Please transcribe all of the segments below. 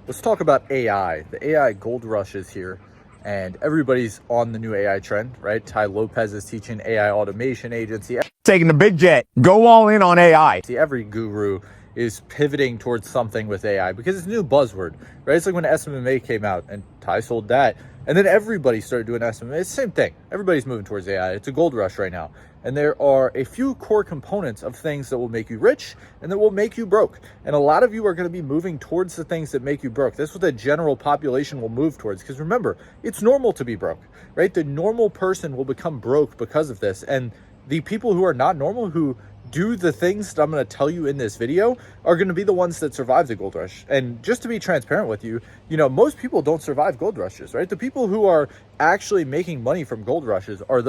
Let's talk about AI. The AI gold rush is here, and everybody's on the new AI trend, right? Ty Lopez is teaching AI automation agency. Taking the big jet. Go all in on AI. Every guru is pivoting towards something with AI because it's a new buzzword, right? It's like when SMMA came out and Ty sold that. And then everybody started doing SMMA. It's the same thing. Everybody's moving towards AI. It's a gold rush right now. And there are a few core components of things that will make you rich and that will make you broke. And a lot of you are going to be moving towards the things that make you broke. That's what the general population will move towards. Because remember, it's normal to be broke, right? The normal person will become broke because of this. And the people who are not normal, who do the things that I'm going to tell you in this video, are going to be the ones that survive the gold rush. And just to be transparent with you, most people don't survive gold rushes, right? The people who are actually making money from gold rushes are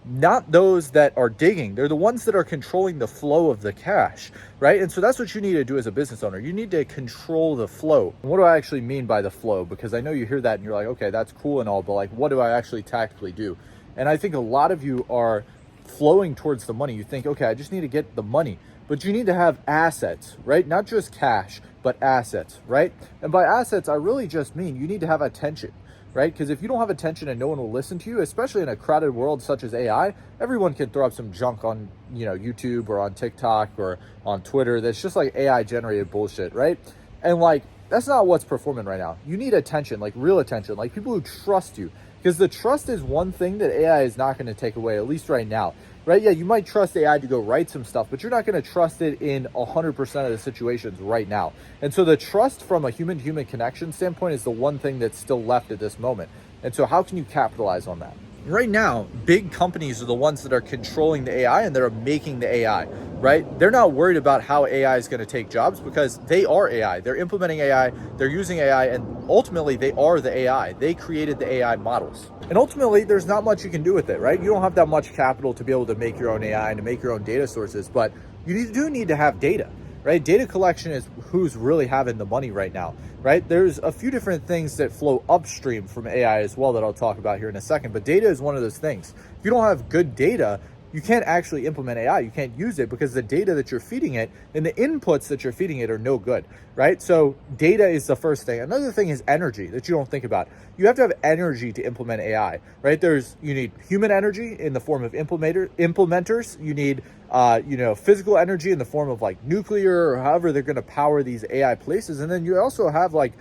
not those that are digging. They're the ones that are controlling the flow of the cash, right? And so that's what you need to do as a business owner. You need to control the flow. And what do I actually mean by the flow? Because I know you hear that and you're like, okay, that's cool and all, but like, what do I actually tactically do? And I think a lot of you are flowing towards the money. You think, okay, I just need to get the money, but you need to have assets, right? Not just cash, but assets, right? And by assets, I really just mean you need to have attention, right? Because if you don't have attention and no one will listen to you, especially in a crowded world such as AI, everyone can throw up some junk on, YouTube or on TikTok or on Twitter that's just like AI generated bullshit, right? And like, that's not what's performing right now. You need attention, like real attention, like people who trust you. Because the trust is one thing that AI is not going to take away, at least right now, right? Yeah, you might trust AI to go write some stuff, but you're not going to trust it in 100% of the situations right now. And so the trust from a human-to-human connection standpoint is the one thing that's still left at this moment. And so how can you capitalize on that? Right now, big companies are the ones that are controlling the AI and that are making the AI, right? They're not worried about how AI is going to take jobs because they are AI. They're implementing AI, they're using AI, and ultimately they are the AI. They created the AI models. And ultimately, there's not much you can do with it, right? You don't have that much capital to be able to make your own AI and to make your own data sources, but you do need to have data, right? Data collection is who's really having the money right now, right? There's a few different things that flow upstream from AI as well that I'll talk about here in a second, but data is one of those things. If you don't have good data, you can't actually implement AI. You can't use it because the data that you're feeding it and the inputs that you're feeding it are no good, right? So data is the first thing. Another thing is energy that you don't think about. You have to have energy to implement AI, right? You need human energy in the form of implementers. You need, physical energy in the form of like nuclear or however they're going to power these AI places. And then you also have like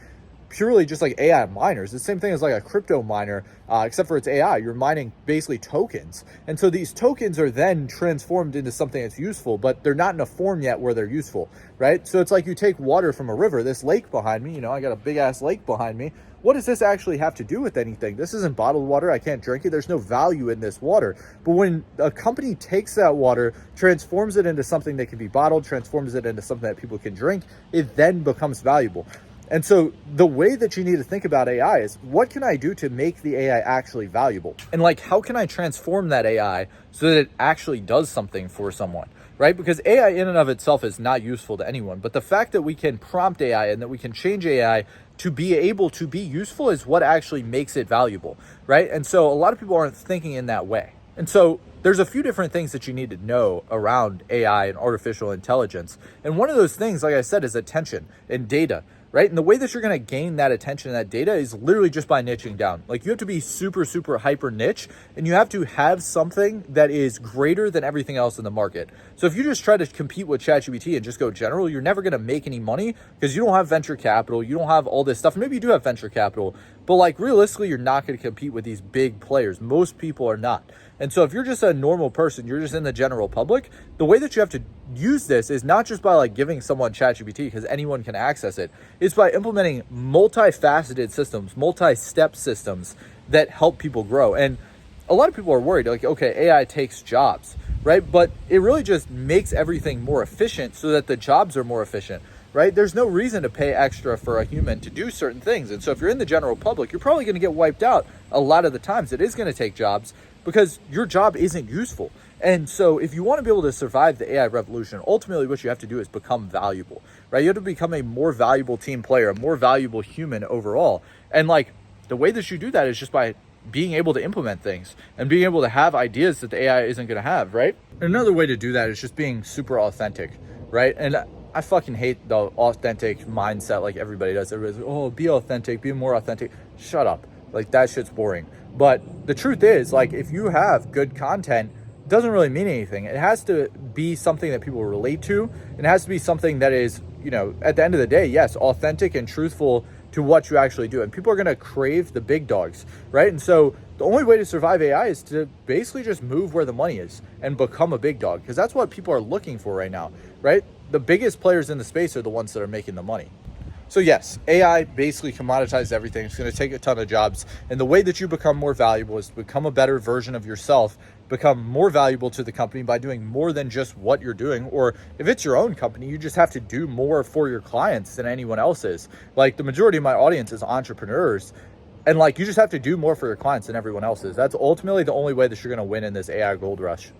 purely just like AI miners. The same thing as like a crypto miner, except for it's AI. You're mining basically tokens. And so these tokens are then transformed into something that's useful, but they're not in a form yet where they're useful, right? So it's like you take water from a river, this lake behind me, I got a big ass lake behind me. What does this actually have to do with anything? This isn't bottled water. I can't drink it. There's no value in this water. But when a company takes that water, transforms it into something that can be bottled, transforms it into something that people can drink, it then becomes valuable. And so the way that you need to think about AI is, what can I do to make the AI actually valuable? And like, how can I transform that AI so that it actually does something for someone, right? Because AI in and of itself is not useful to anyone. But the fact that we can prompt AI and that we can change AI to be able to be useful is what actually makes it valuable, right? And so a lot of people aren't thinking in that way. And so there's a few different things that you need to know around AI and artificial intelligence. And one of those things, like I said, is attention and data, right? And the way that you're going to gain that attention and that data is literally just by niching down. Like, you have to be super, super hyper niche, and you have to have something that is greater than everything else in the market. So if you just try to compete with ChatGPT and just go general, you're never going to make any money because you don't have venture capital. You don't have all this stuff. Maybe you do have venture capital, but like realistically, you're not going to compete with these big players. Most people are not. And so if you're just a normal person, you're just in the general public, the way that you have to use this is not just by like giving someone ChatGPT because anyone can access it. It's by implementing multifaceted systems, multi-step systems that help people grow. And a lot of people are worried, like, okay, AI takes jobs, right? But it really just makes everything more efficient so that the jobs are more efficient, right? There's no reason to pay extra for a human to do certain things. And so if you're in the general public, you're probably going to get wiped out a lot of the times. It is going to take jobs because your job isn't useful. And so if you want to be able to survive the AI revolution, ultimately what you have to do is become valuable, right? You have to become a more valuable team player, a more valuable human overall. And like, the way that you do that is just by being able to implement things and being able to have ideas that the AI isn't going to have, right? Another way to do that is just being super authentic, right? And I fucking hate the authentic mindset like everybody does. Everybody's like, oh, be authentic, be more authentic. Shut up. Like, that shit's boring. But the truth is, like, if you have good content, it doesn't really mean anything. It has to be something that people relate to. It has to be something that is, you know, at the end of the day, yes, authentic and truthful to what you actually do. And people are going to crave the big dogs, right? And so the only way to survive AI is to basically just move where the money is and become a big dog, because that's what people are looking for right now, right? The biggest players in the space are the ones that are making the money. So yes, AI basically commoditizes everything. It's going to take a ton of jobs. And the way that you become more valuable is to become a better version of yourself, become more valuable to the company by doing more than just what you're doing. Or if it's your own company, you just have to do more for your clients than anyone else is. Like, the majority of my audience is entrepreneurs. And like, you just have to do more for your clients than everyone else is. That's ultimately the only way that you're going to win in this AI gold rush.